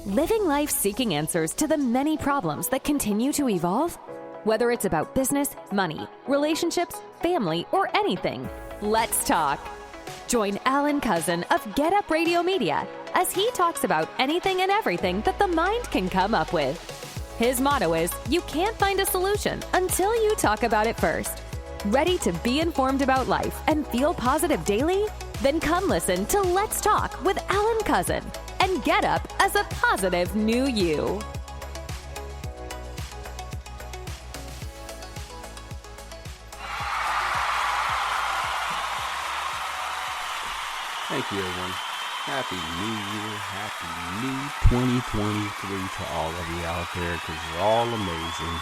Living life seeking answers to the many problems that continue to evolve? Whether it's about business, money, relationships, family, or anything, let's talk. Join Alan Cousin of Get Up Radio Media as he talks about anything and everything that the mind can come up with. His motto is, you can't find a solution until you talk about it first. Ready to be informed about life and feel positive daily? Then come listen to Let's Talk with Alan Cousin and get up as a positive new you. Thank you, everyone. Happy New Year. Happy new 2023 to all of you out there, because you're all amazing.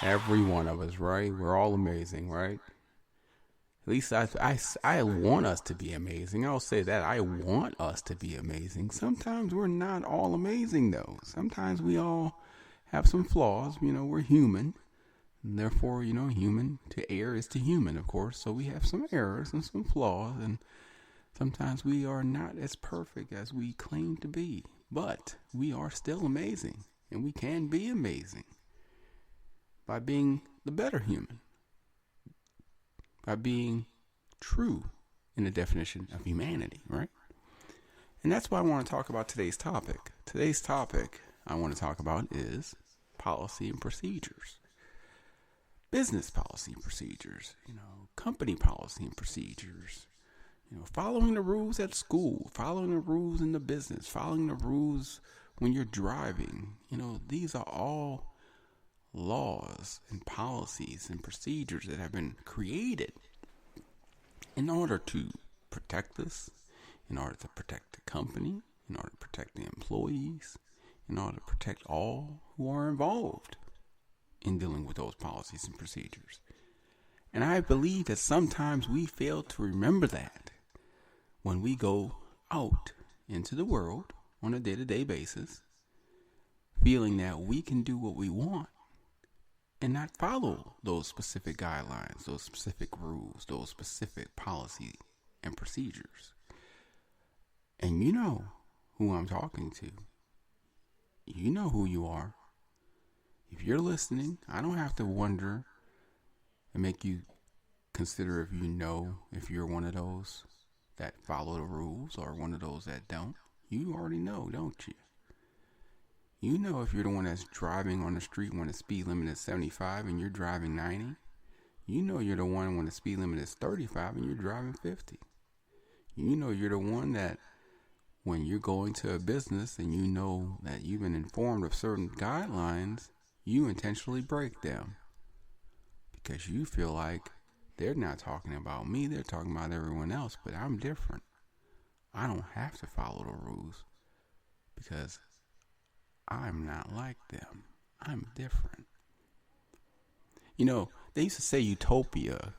Every one of us, right? We're all amazing, right? At least I want us to be amazing. I'll say that. I want us to be amazing. Sometimes we're not all amazing, though. Sometimes we all have some flaws. You know, we're human. And therefore, you know, human to err is to human, of course. So we have some errors and some flaws. And sometimes we are not as perfect as we claim to be. But we are still amazing. And we can be amazing by being the better human. By being true in the definition of humanity, right? And that's why I want to talk about today's topic. Today's topic I want to talk about is policy and procedures. Business policy and procedures, company policy and procedures, following the rules at school, following the rules in the business, following the rules when you're driving. These are all laws and policies and procedures that have been created in order to protect us, in order to protect the company, in order to protect the employees, in order to protect all who are involved in dealing with those policies and procedures. And I believe that sometimes we fail to remember that when we go out into the world on a day-to-day basis, feeling that we can do what we want and not follow those specific guidelines, those specific rules, those specific policy and procedures. And you know who I'm talking to. You know who you are. If you're listening, I don't have to wonder and make you consider if you're one of those that follow the rules or one of those that don't. You already know, don't you? You know if you're the one that's driving on the street when the speed limit is 75 and you're driving 90. You know you're the one when the speed limit is 35 and you're driving 50. You know you're the one that when you're going to a business and you know that you've been informed of certain guidelines, you intentionally break them. Because you feel like they're not talking about me, they're talking about everyone else, but I'm different. I don't have to follow the rules because I'm not like them. I'm different. They used to say utopia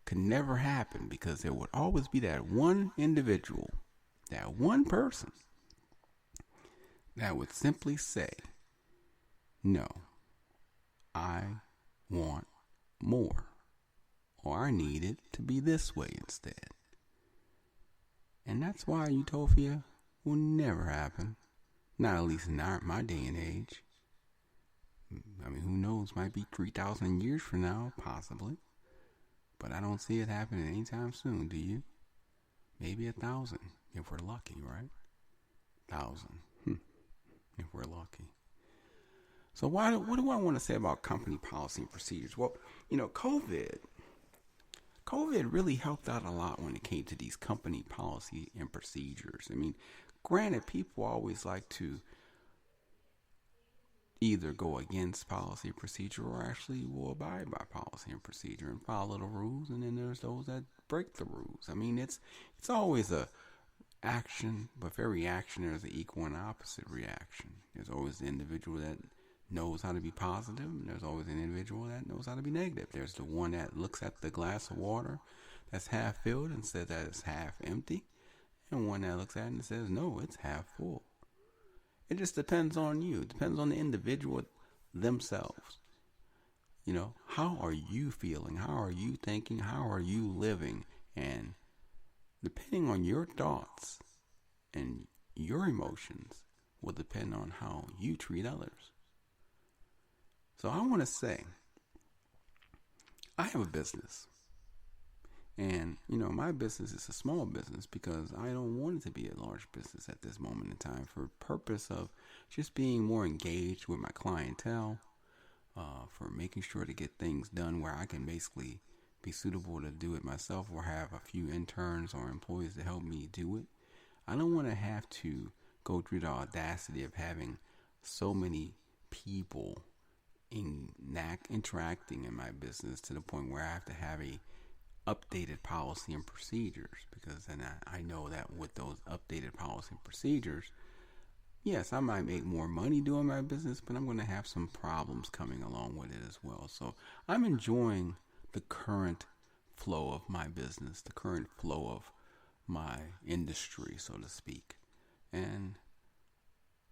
could never happen because there would always be that one individual, that one person that would simply say, no, I want more, or I need it to be this way instead. And that's why utopia will never happen. Not at least in my day and age. I mean, who knows? Might be 3,000 years from now, possibly. But I don't see it happening anytime soon, do you? Maybe 1,000, if we're lucky, right? 1,000, if we're lucky. So what do I want to say about company policy and procedures? Well, COVID really helped out a lot when it came to these company policy and procedures. I mean, granted, people always like to either go against policy and procedure or actually will abide by policy and procedure and follow the rules. And then there's those that break the rules. I mean, it's always a action, but for every action, there's an equal and opposite reaction. There's always the individual that knows how to be positive, and there's always an individual that knows how to be negative. There's the one that looks at the glass of water that's half filled and says that it's half empty. And one that looks at it and says, no, it's half full. It just depends on you. It depends on the individual themselves. How are you feeling? How are you thinking? How are you living? And depending on your thoughts and your emotions will depend on how you treat others. So I want to say, I have a business. And, my business is a small business because I don't want it to be a large business at this moment in time, for purpose of just being more engaged with my clientele, for making sure to get things done where I can basically be suitable to do it myself or have a few interns or employees to help me do it. I don't want to have to go through the audacity of having so many people interacting in my business to the point where I have to have a updated policy and procedures, because then I know that with those updated policy and procedures, yes, I might make more money doing my business, but I'm going to have some problems coming along with it as well. So I'm enjoying the current flow of my business, the current flow of my industry, so to speak. And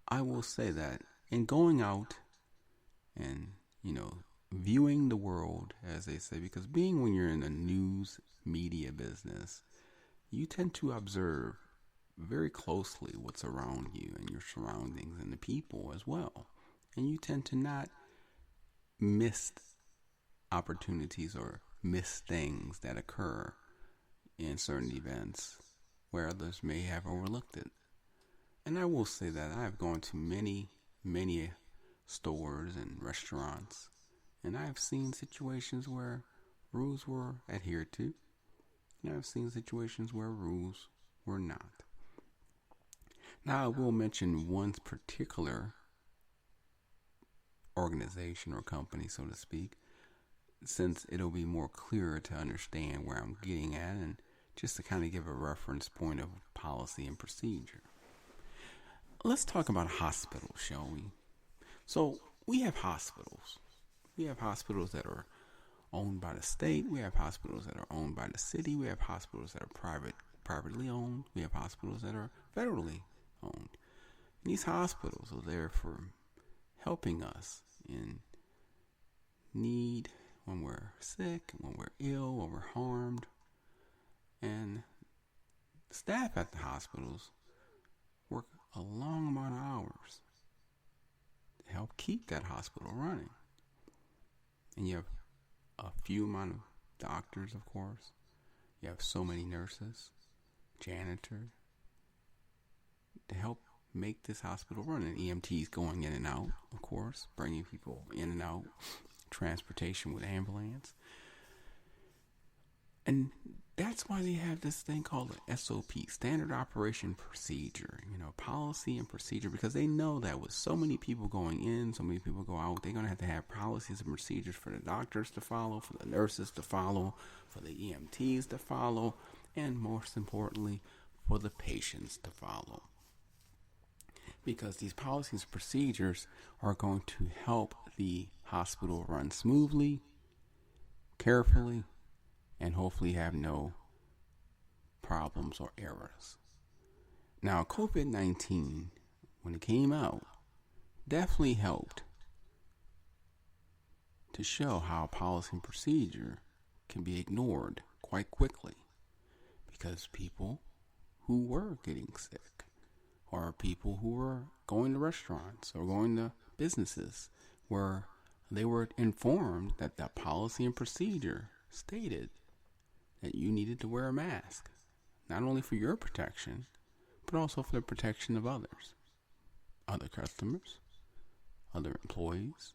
I will say that in going out and, viewing the world, as they say, because when you're in a news media business, you tend to observe very closely what's around you and your surroundings and the people as well. And you tend to not miss opportunities or miss things that occur in certain events where others may have overlooked it. And I will say that I've gone to many stores and restaurants, and I've seen situations where rules were adhered to, and I've seen situations where rules were not. Now, I will mention one particular organization or company, so to speak, since it'll be more clearer to understand where I'm getting at, and just to kind of give a reference point of policy and procedure. Let's talk about hospitals, shall we? So we have hospitals. We have hospitals that are owned by the state. We have hospitals that are owned by the city. We have hospitals that are privately owned. We have hospitals that are federally owned. And these hospitals are there for helping us in need when we're sick, when we're ill, when we're harmed. And staff at the hospitals work a long amount of hours to help keep that hospital running. And you have a few amount of doctors, of course. You have so many nurses, janitors, to help make this hospital run. And EMTs going in and out, of course, bringing people in and out, transportation with ambulance. And that's why they have this thing called the SOP, Standard Operation Procedure, policy and procedure, because they know that with so many people going in, so many people go out, they're going to have policies and procedures for the doctors to follow, for the nurses to follow, for the EMTs to follow, and most importantly, for the patients to follow. Because these policies and procedures are going to help the hospital run smoothly, carefully, and hopefully have no problems or errors. Now, COVID-19, when it came out, definitely helped to show how policy and procedure can be ignored quite quickly, because people who were getting sick, or people who were going to restaurants or going to businesses where they were informed that the policy and procedure stated that you needed to wear a mask, not only for your protection, but also for the protection of others, other customers, other employees,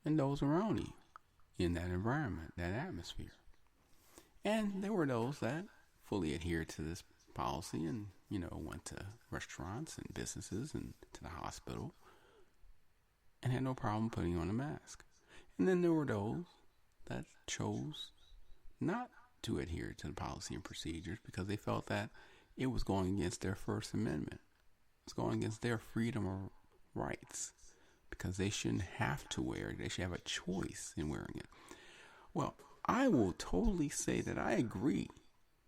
and those around you in that environment, that atmosphere. And there were those that fully adhered to this policy and, went to restaurants and businesses and to the hospital and had no problem putting on a mask. And then there were those that chose not to adhere to the policy and procedures because they felt that it was going against their First Amendment. It's going against their freedom of rights, because they shouldn't have to wear it. They should have a choice in wearing it. Well, I will totally say that I agree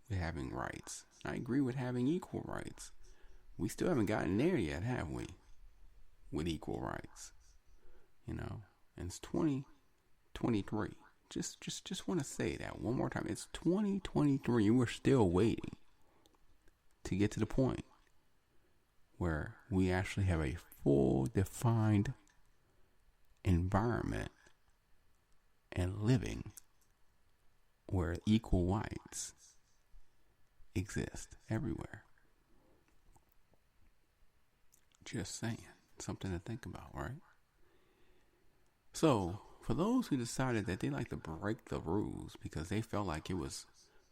with having rights. I agree with having equal rights. We still haven't gotten there yet, have we? With equal rights. And it's 2023. Just want to say that one more time. It's 2023. We're still waiting to get to the point where we actually have a full defined environment and living where equal rights exist everywhere. Just saying. Something to think about, right? So, for those who decided that they like to break the rules because they felt like it was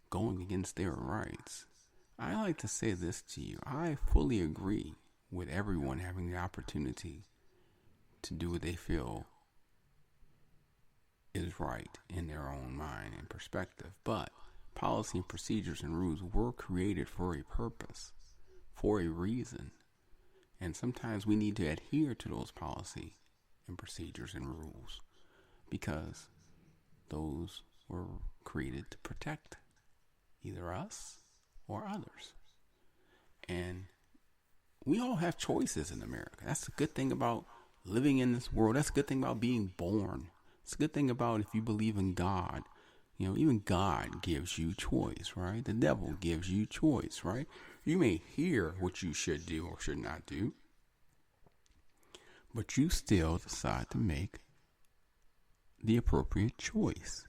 going against their rights, I like to say this to you. I fully agree with everyone having the opportunity to do what they feel is right in their own mind and perspective. But policy and procedures and rules were created for a purpose, for a reason. And sometimes we need to adhere to those policy and procedures and rules because those were created to protect either us or others. And we all have choices in America. That's a good thing about living in this world. That's a good thing about being born. It's a good thing about if you believe in God. You know, even God gives you choice, right? The devil gives you choice, right? You may hear what you should do or should not do, but you still decide to make the appropriate choice.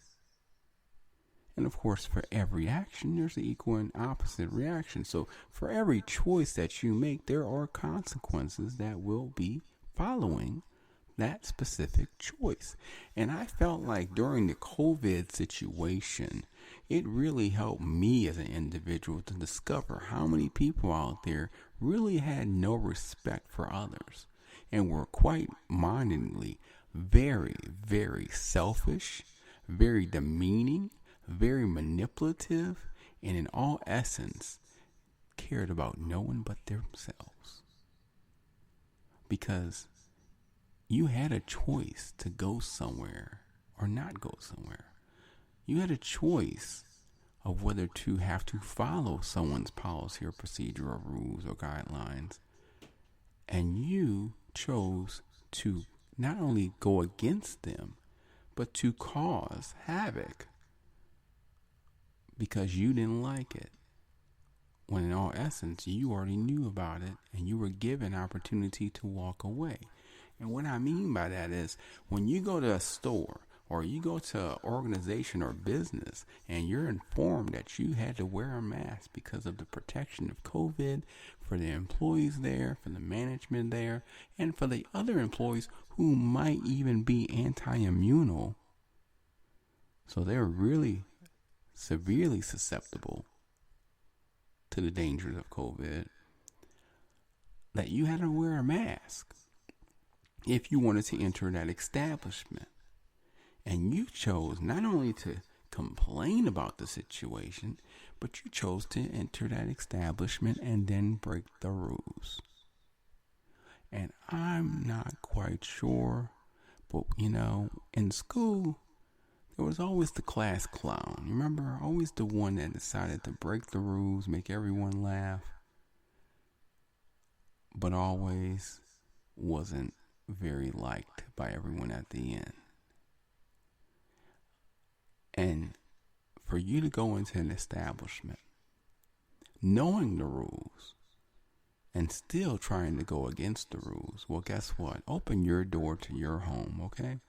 And of course, for every action, there's an equal and opposite reaction. So for every choice that you make, there are consequences that will be following that specific choice. And I felt like during the COVID situation, it really helped me as an individual to discover how many people out there really had no respect for others and were quite mindedly very, very selfish, very demeaning, very manipulative, and in all essence, cared about no one but themselves. Because you had a choice to go somewhere or not go somewhere. You had a choice of whether to have to follow someone's policy or procedure or rules or guidelines. And you chose to not only go against them, but to cause havoc because you didn't like it. When in all essence, you already knew about it and you were given opportunity to walk away. And what I mean by that is when you go to a store or you go to an organization or business and you're informed that you had to wear a mask because of the protection of COVID for the employees there, for the management there, and for the other employees who might even be anti-immunal. So they're really severely susceptible to the dangers of COVID, that you had to wear a mask if you wanted to enter that establishment. And you chose not only to complain about the situation, but you chose to enter that establishment and then break the rules. And I'm not quite sure, but you know, in school, there was always the class clown. Remember, always the one that decided to break the rules, make everyone laugh, but always wasn't very liked by everyone at the end. And for you to go into an establishment, knowing the rules, and still trying to go against the rules, well, guess what? Open your door to your home, okay?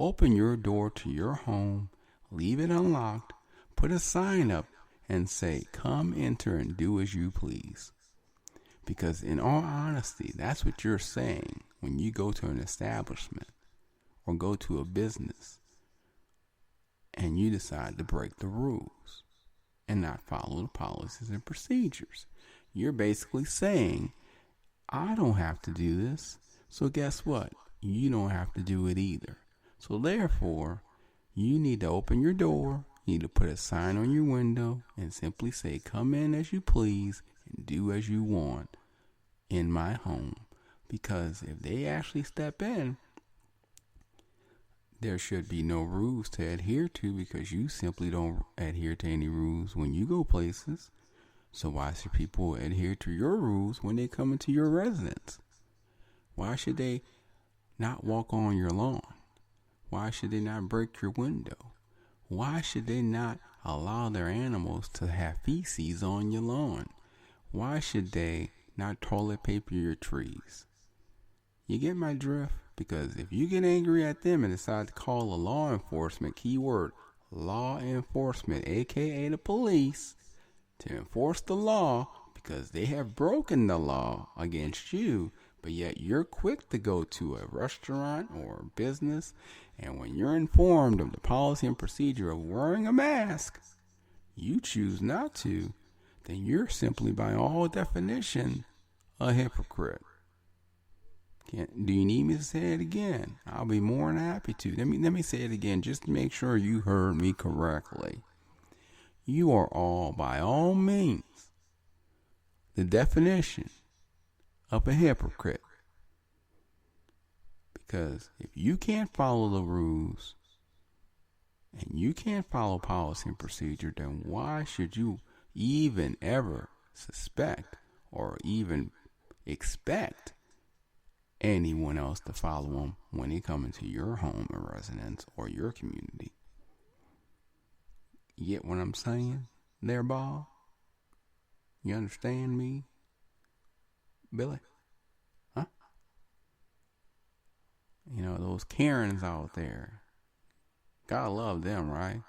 Open your door to your home, leave it unlocked, put a sign up, and say, come enter and do as you please. Because in all honesty, that's what you're saying when you go to an establishment or go to a business and you decide to break the rules and not follow the policies and procedures. You're basically saying, I don't have to do this, so guess what? You don't have to do it either. So therefore, you need to open your door, you need to put a sign on your window and simply say, come in as you please and do as you want in my home. Because if they actually step in, there should be no rules to adhere to because you simply don't adhere to any rules when you go places. So why should people adhere to your rules when they come into your residence? Why should they not walk on your lawn? Why should they not break your window? Why should they not allow their animals to have feces on your lawn? Why should they not toilet paper your trees. You get my drift? Because if you get angry at them and decide to call a law enforcement, keyword law enforcement, aka the police, to enforce the law because they have broken the law against you, but yet you're quick to go to a restaurant or business, and when you're informed of the policy and procedure of wearing a mask, you choose not to, then you're simply, by all definition, a hypocrite. Do you need me to say it again? I'll be more than happy to. Let me say it again, just to make sure you heard me correctly. You are all, by all means, the definition of a hypocrite. Because if you can't follow the rules and you can't follow policy and procedure, then why should you even ever suspect or even expect anyone else to follow them when they come into your home or residence or your community? You get what I'm saying there, Bob? You understand me, Billy? Huh? You know, those Karens out there, gotta love them, right?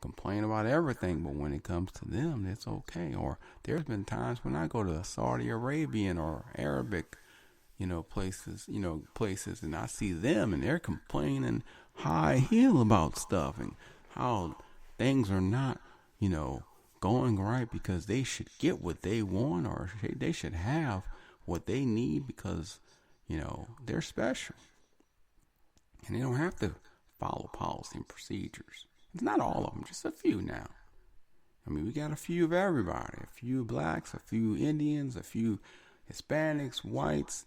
Complain about everything, but when it comes to them, it's okay. Or there's been times when I go to Saudi Arabian or Arabic, places, and I see them and they're complaining high heel about stuff and how things are not, going right because they should get what they want or they should have what they need because, they're special. And they don't have to follow policy and procedures. It's not all of them, just a few now. I mean, we got a few of everybody. A few blacks, a few Indians, a few Hispanics, whites,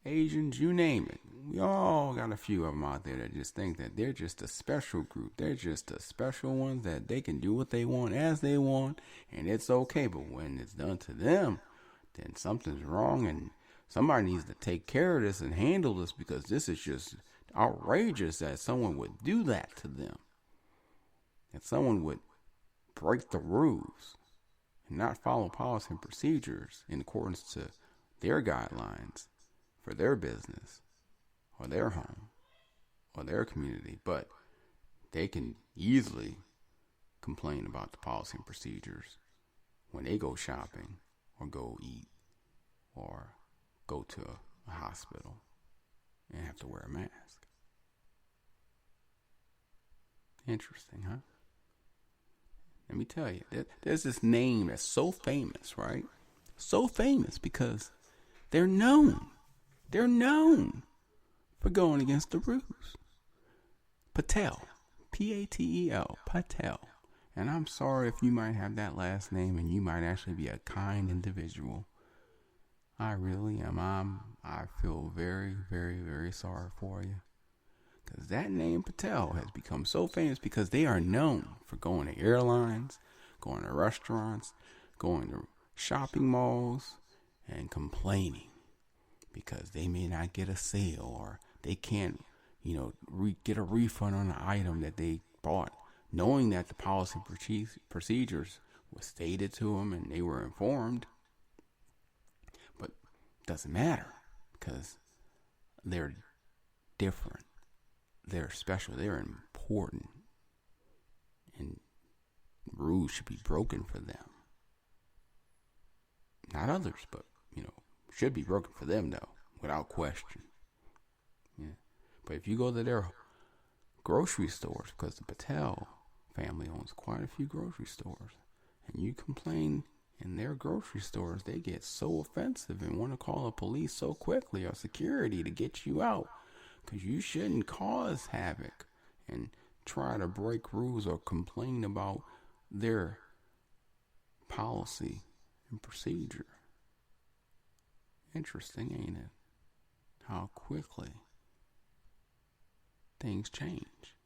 Asians, you name it. We all got a few of them out there that just think that they're just a special group. They're just a special ones that they can do what they want as they want, and it's okay. But when it's done to them, then something's wrong, and somebody needs to take care of this and handle this because this is just outrageous that someone would do that to them. That someone would break the rules and not follow policy and procedures in accordance to their guidelines for their business or their home or their community, but they can easily complain about the policy and procedures when they go shopping or go eat or go to a hospital and have to wear a mask. Interesting, huh? Let me tell you, there's this name that's so famous, right? So famous because they're known. They're known for going against the rules. Patel. P-A-T-E-L. Patel. And I'm sorry if you might have that last name and you might actually be a kind individual. I really am. I feel very, very, very sorry for you. Because that name Patel has become so famous because they are known for going to airlines, going to restaurants, going to shopping malls, and complaining because they may not get a sale or they can't, get a refund on an item that they bought, knowing that the policy procedures was stated to them and they were informed. But it doesn't matter because they're different. They're special. They're important. And rules should be broken for them. Not others, but, should be broken for them, though, without question. Yeah. But if you go to their grocery stores, because the Patel family owns quite a few grocery stores, and you complain in their grocery stores, they get so offensive and want to call the police so quickly or security to get you out. Because you shouldn't cause havoc and try to break rules or complain about their policy and procedure. Interesting, ain't it? How quickly things change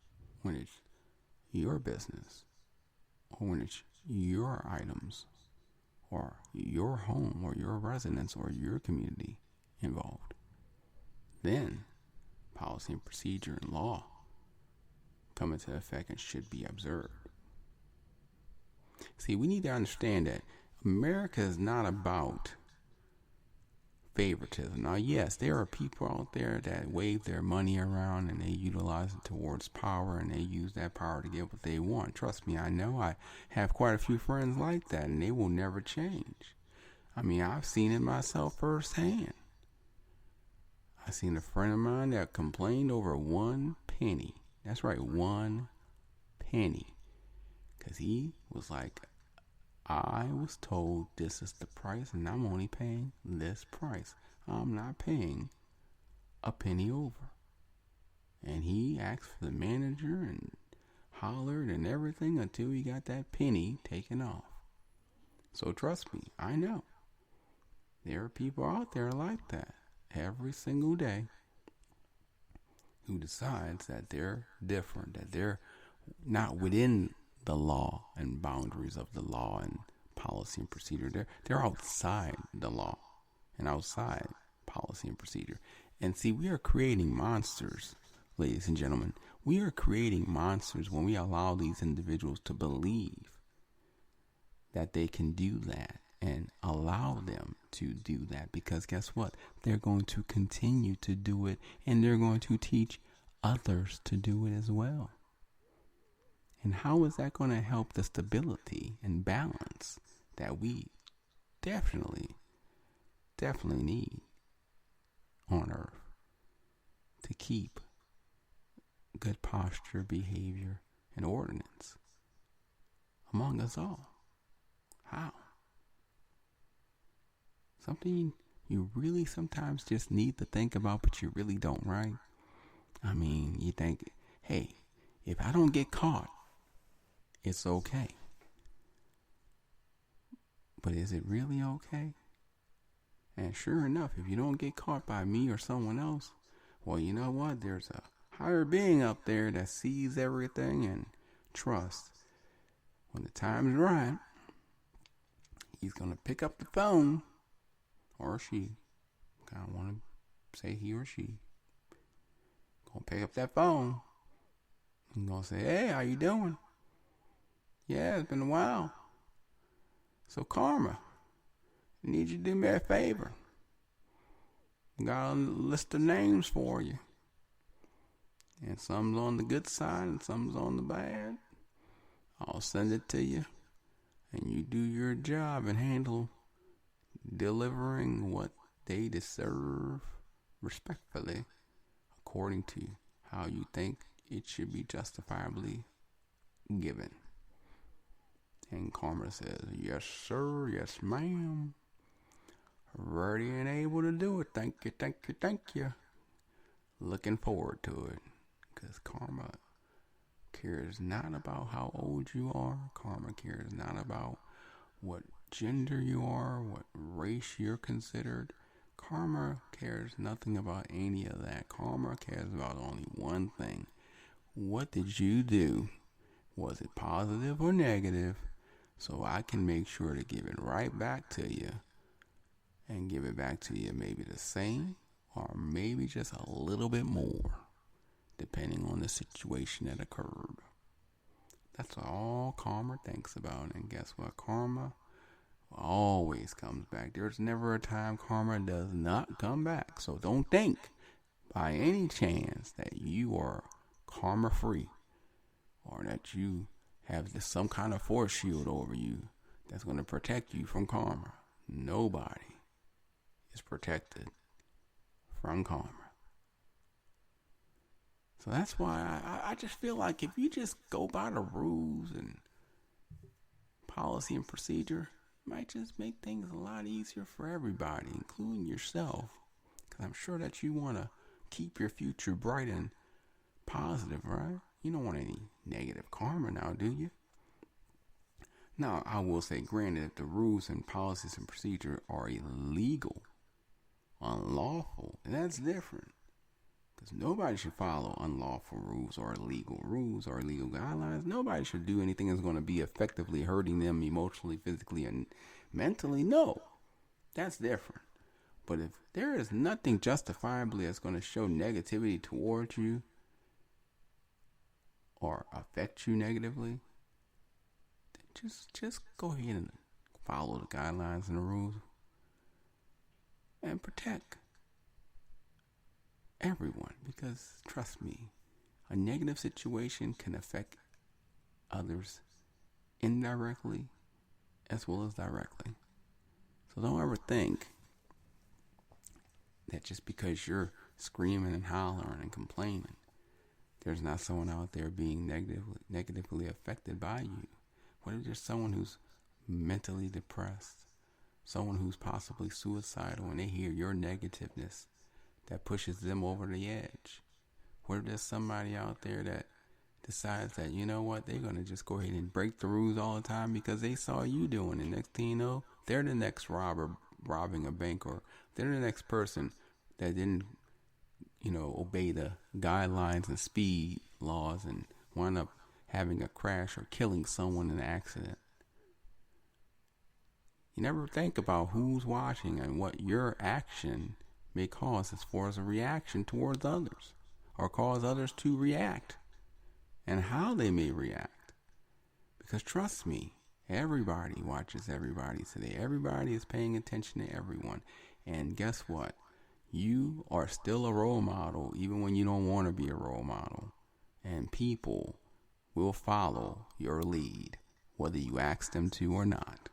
when it's your business or when it's your items or your home or your residence or your community involved. Then policy and procedure and law come into effect and should be observed. See, we need to understand that America is not about favoritism. Now, yes, there are people out there that wave their money around and they utilize it towards power, and they use that power to get what they want. Trust me, I know. I have quite a few friends like that, and they will never change. I mean, I've seen it myself firsthand. I seen a friend of mine that complained over 1 penny. That's right, 1 penny. Because he was like, I was told this is the price, and I'm only paying this price. I'm not paying a penny over. And he asked for the manager and hollered and everything until he got that penny taken off. So trust me, I know. There are people out there like that every single day who decides that they're different, that they're not within the law and boundaries of the law and policy and procedure. They're outside the law and outside policy and procedure. And see, we are creating monsters, ladies and gentlemen. We are creating monsters when we allow these individuals to believe that they can do that and allow them to do that, because guess what? They're going to continue to do it, and they're going to teach others to do it as well. And how is that going to help the stability and balance that we definitely need on earth to keep good posture, behavior, and ordinance among us all? How? Something you really sometimes just need to think about, but you really don't, right? I mean, you think, hey, if I don't get caught, it's okay. But is it really okay? And sure enough, if you don't get caught by me or someone else, well, you know what? There's a higher being up there that sees everything and trusts. When the time is right, he's going to pick up the phone, or she. I don't want to say he or she. Going to pick up that phone and going to say, hey, how you doing? Yeah, it's been a while. So, Karma, I need you to do me a favor. Got a list of names for you. And some's on the good side and some's on the bad. I'll send it to you. And you do your job and handle delivering what they deserve respectfully, according to how you think it should be justifiably given. And Karma says, yes, sir, yes, ma'am. Ready and able to do it. Thank you, thank you, thank you. Looking forward to it. Because Karma cares not about how old you are. Karma cares not about what gender you are, what race you're considered. Karma cares nothing about any of that. Karma cares about only one thing. What did you do? Was it positive or negative? So I can make sure to give it right back to you. And give it back to you maybe the same, or maybe just a little bit more, depending on the situation that occurred. That's all Karma thinks about. And guess what? Karma always comes back. There's never a time Karma does not come back. So don't think by any chance that you are karma free, or that you have some kind of force shield over you that's going to protect you from karma. Nobody is protected from karma. So that's why I just feel like if you just go by the rules and policy and procedure, it might just make things a lot easier for everybody, including yourself. Because I'm sure that you want to keep your future bright and positive, right? You don't want any negative karma now, do you? Now, I will say, granted, if the rules and policies and procedure are illegal, unlawful, and that's different. Because nobody should follow unlawful rules or illegal guidelines. Nobody should do anything that's going to be effectively hurting them emotionally, physically, and mentally. No, that's different. But if there is nothing justifiably that's going to show negativity towards you or affect you negatively, then just go ahead and follow the guidelines and the rules. and protect everyone, because trust me, a negative situation can affect others indirectly as well as directly. So don't ever think that just because you're screaming and hollering and complaining, there's not someone out there being negatively affected by you. What if there's someone who's mentally depressed, someone who's possibly suicidal, and they hear your negativeness that pushes them over the edge? What if there's somebody out there that decides that, you know what, they're going to just go ahead and break the rules all the time because they saw you doing it. Next thing you know, they're the next robber robbing a bank, or they're the next person that didn't, obey the guidelines and speed laws and wind up having a crash or killing someone in an accident. You never think about who's watching and what your action may cause as far as a reaction towards others, or cause others to react, and how they may react. Because trust me, everybody watches everybody today. Everybody is paying attention to everyone. And guess what? You are still a role model even when you don't want to be a role model. And people will follow your lead, whether you ask them to or not.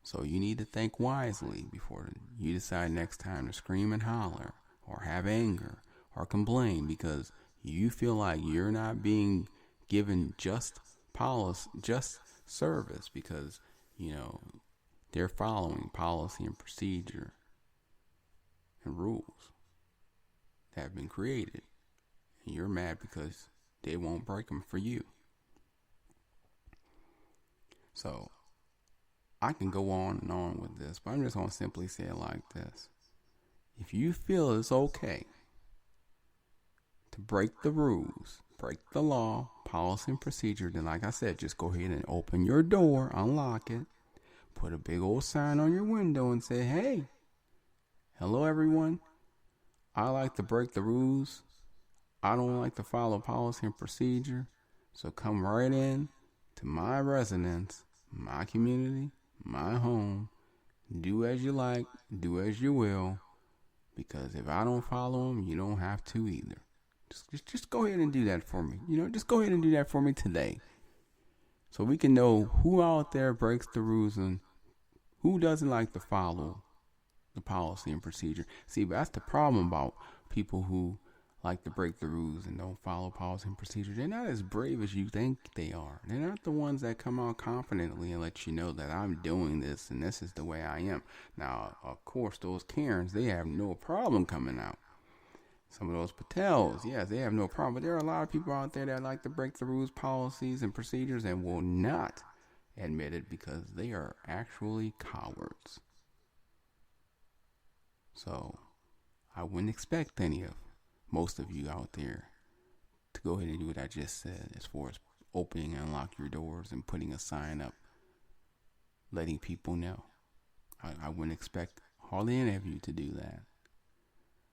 So you need to think wisely before you decide next time to scream and holler or have anger or complain because you feel like you're not being given just service because, they're following policy and procedure and rules that have been created. And you're mad because they won't break them for you. So I can go on and on with this, but I'm just going to simply say it like this. If you feel it's okay to break the rules, break the law, policy, and procedure, then like I said, just go ahead and open your door, unlock it, put a big old sign on your window and say, hey, hello everyone. I like to break the rules. I don't like to follow policy and procedure. So come right in to my residence, my community, my home. Do as you like, do as you will. Because if I don't follow them, you don't have to either. Just go ahead and do that for me. Just go ahead and do that for me today. So we can know who out there breaks the rules and who doesn't like to follow the policy and procedure. See, that's the problem about people who like to break the rules and don't follow policy and procedure. They're not as brave as you think they are. They're not the ones that come out confidently and let you know that I'm doing this and this is the way I am. Now, of course, those Karens, they have no problem coming out. Some of those Patels, yes, they have no problem. But there are a lot of people out there that like to break the rules, policies, and procedures and will not admit it because they are actually cowards. So I wouldn't expect most of you out there to go ahead and do what I just said as far as opening and unlock your doors and putting a sign up letting people know. I wouldn't expect hardly any of you to do that.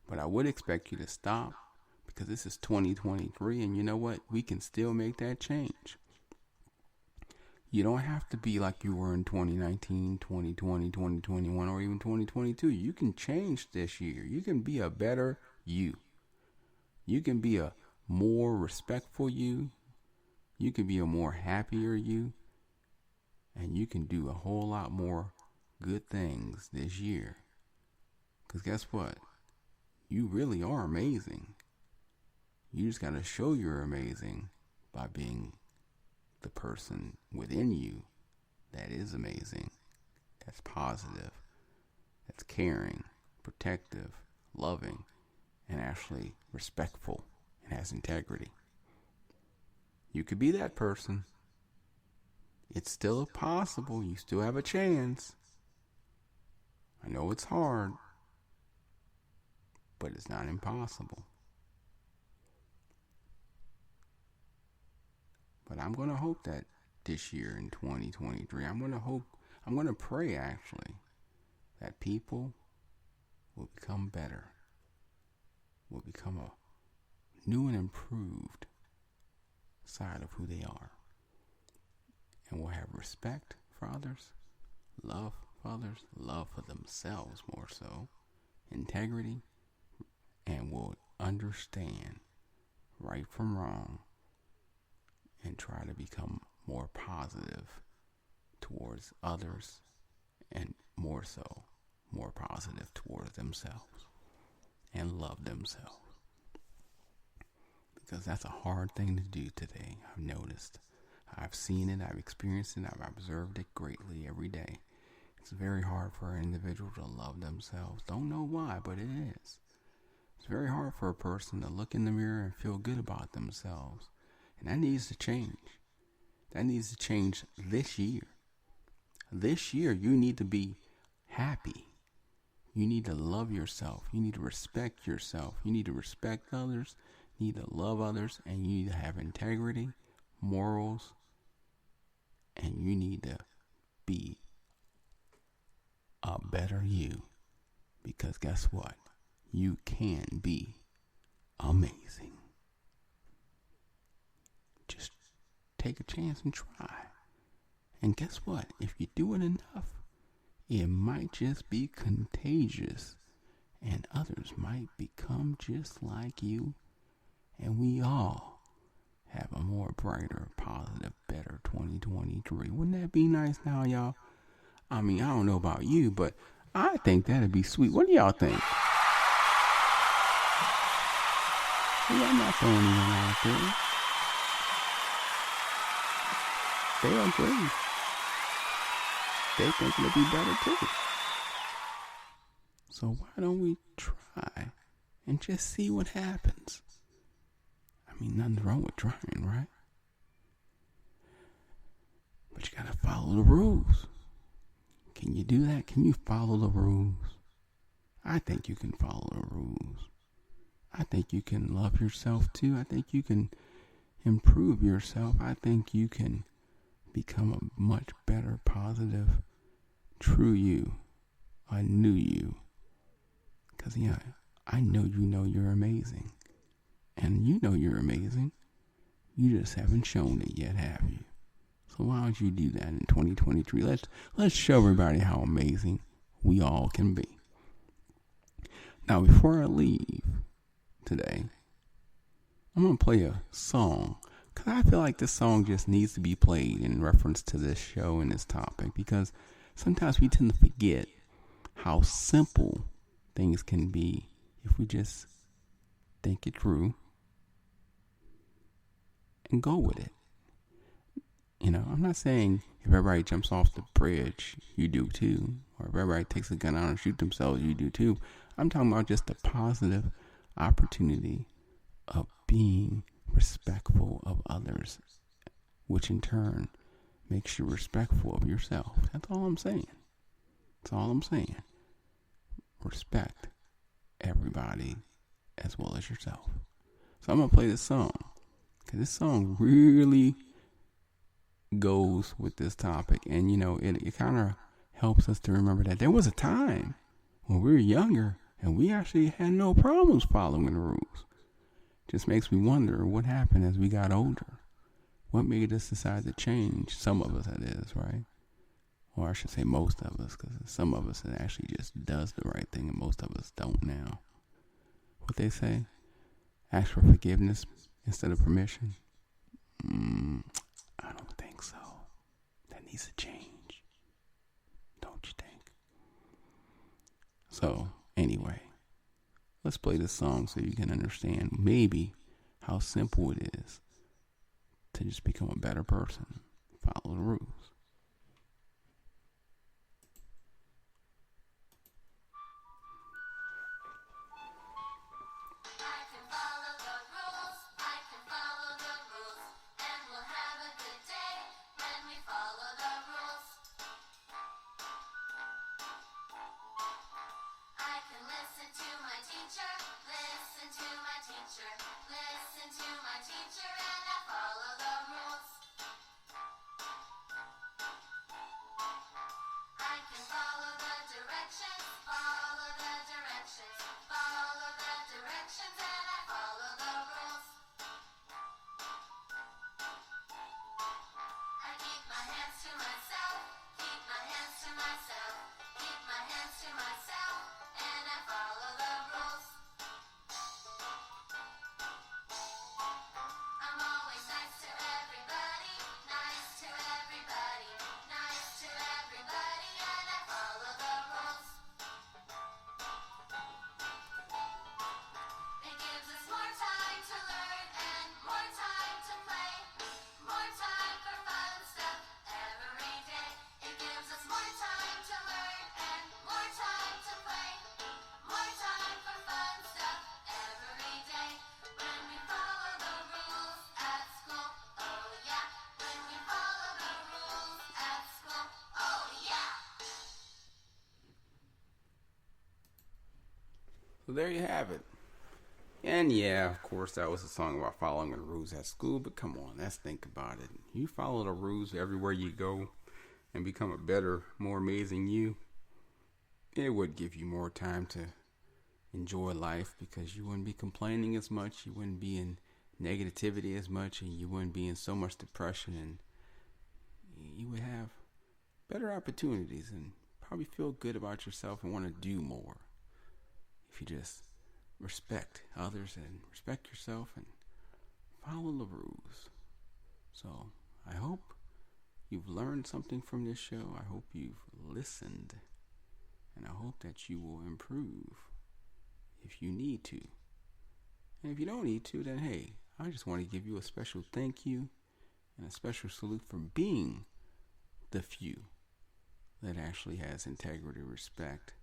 But I would expect you to stop because this is 2023 and you know what? We can still make that change. You don't have to be like you were in 2019, 2020, 2021, or even 2022. You can change this year. You can be a better you. You can be a more respectful you. You can be a more happier you. And you can do a whole lot more good things this year. Because guess what? You really are amazing. You just got to show you're amazing by being the person within you that is amazing, that's positive, that's caring, protective, loving, and actually respectful and has integrity. You could be that person. It's still possible. You still have a chance. I know it's hard, but it's not impossible. But I'm going to hope that this year in 2023, I'm going to pray actually, that people will become better, will become a new and improved side of who they are, and will have respect for others, love for others, love for themselves more so, integrity, and will understand right from wrong and try to become more positive towards others and more so, more positive towards themselves and love themselves. Because that's a hard thing to do today, I've noticed. I've seen it, I've experienced it, I've observed it greatly every day. It's very hard for an individual to love themselves. Don't know why, but it is. It's very hard for a person to look in the mirror and feel good about themselves. And that needs to change. That needs to change this year. This year, you need to be happy. You need to love yourself. You need to respect yourself. You need to respect others. You need to love others. And you need to have integrity, morals, and you need to be a better you. Because guess what? You can be amazing. Just take a chance and try. And guess what? If you do it enough, it might just be contagious. And others might become just like you. And we all have a more brighter, positive, better 2023. Wouldn't that be nice now, y'all? I mean, I don't know about you, but I think that'd be sweet. What do y'all think? Well, I'm not throwing anyone out there. They agree. They think it'll be better too. So why don't we try and just see what happens? I mean, nothing's wrong with trying, right? But you gotta follow the rules. Can you do that? Can you follow the rules? I think you can follow the rules. I think you can love yourself too. I think you can improve yourself. I think you can become a much better, positive, true you, a new you. Because, I know you're amazing. And you know you're amazing. You just haven't shown it yet, have you? So why don't you do that in 2023? Let's show everybody how amazing we all can be. Now, before I leave today, I'm going to play a song. Because I feel like this song just needs to be played in reference to this show and this topic. Because sometimes we tend to forget how simple things can be if we just think it through and go with it. I'm not saying if everybody jumps off the bridge, you do too. Or if everybody takes a gun out and shoot themselves, you do too. I'm talking about just the positive opportunity of being respectful of others, which in turn makes you respectful of yourself. That's all I'm saying. That's all I'm saying. Respect everybody as well as yourself. So I'm going to play this song. Because this song really goes with this topic. And, it kind of helps us to remember that there was a time when we were younger and we actually had no problems following the rules. Just makes me wonder what happened as we got older. What made us decide to change? Some of us, that is, right? Or I should say most of us, because some of us it actually just does the right thing and most of us don't now. What they say? Ask for forgiveness instead of permission? I don't think so. That needs to change. Don't you think? So, anyway, let's play this song so you can understand maybe how simple it is to just become a better person. Follow the rules. Keep my hands to myself, So there you have it. And yeah, of course, that was a song about following the rules at school. But come on, let's think about it. You follow the rules everywhere you go and become a better, more amazing you. It would give you more time to enjoy life because you wouldn't be complaining as much. You wouldn't be in negativity as much. And you wouldn't be in so much depression. And you would have better opportunities and probably feel good about yourself and want to do more. If you just respect others and respect yourself and follow the rules. So I hope you've learned something from this show. I hope you've listened. And I hope that you will improve if you need to. And if you don't need to, then hey, I just want to give you a special thank you and a special salute for being the few that actually has integrity, respect,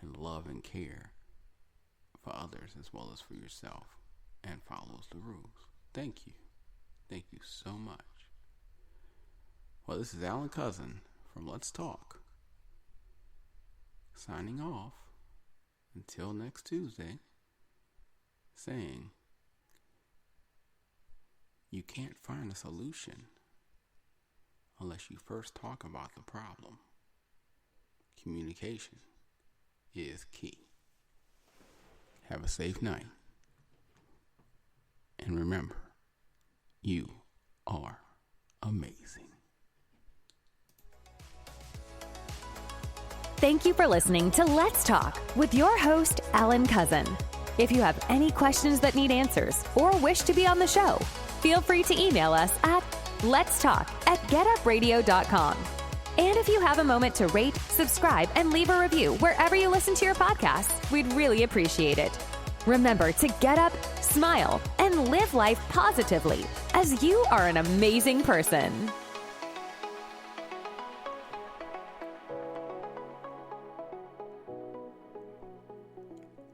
and love and care for others as well as for yourself and follows the rules. Thank you. Thank you so much. Well, this is Alan Cousin from Let's Talk, signing off until next Tuesday, saying you can't find a solution unless you first talk about the problem. Communication is key. Have a safe night. And remember, you are amazing. Thank you for listening to Let's Talk with your host, Alan Cousin. If you have any questions that need answers or wish to be on the show, feel free to email us at letstalk@getupradio.com. And if you have a moment to rate, subscribe, and leave a review wherever you listen to your podcasts, we'd really appreciate it. Remember to get up, smile, and live life positively, as you are an amazing person.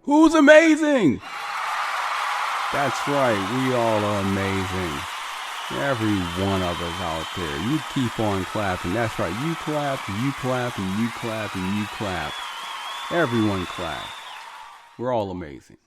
Who's amazing? That's right, we all are amazing. Every one of us out there. You keep on clapping. That's right, you clap, and you clap, and you clap, and you clap. Everyone clap. We're all amazing.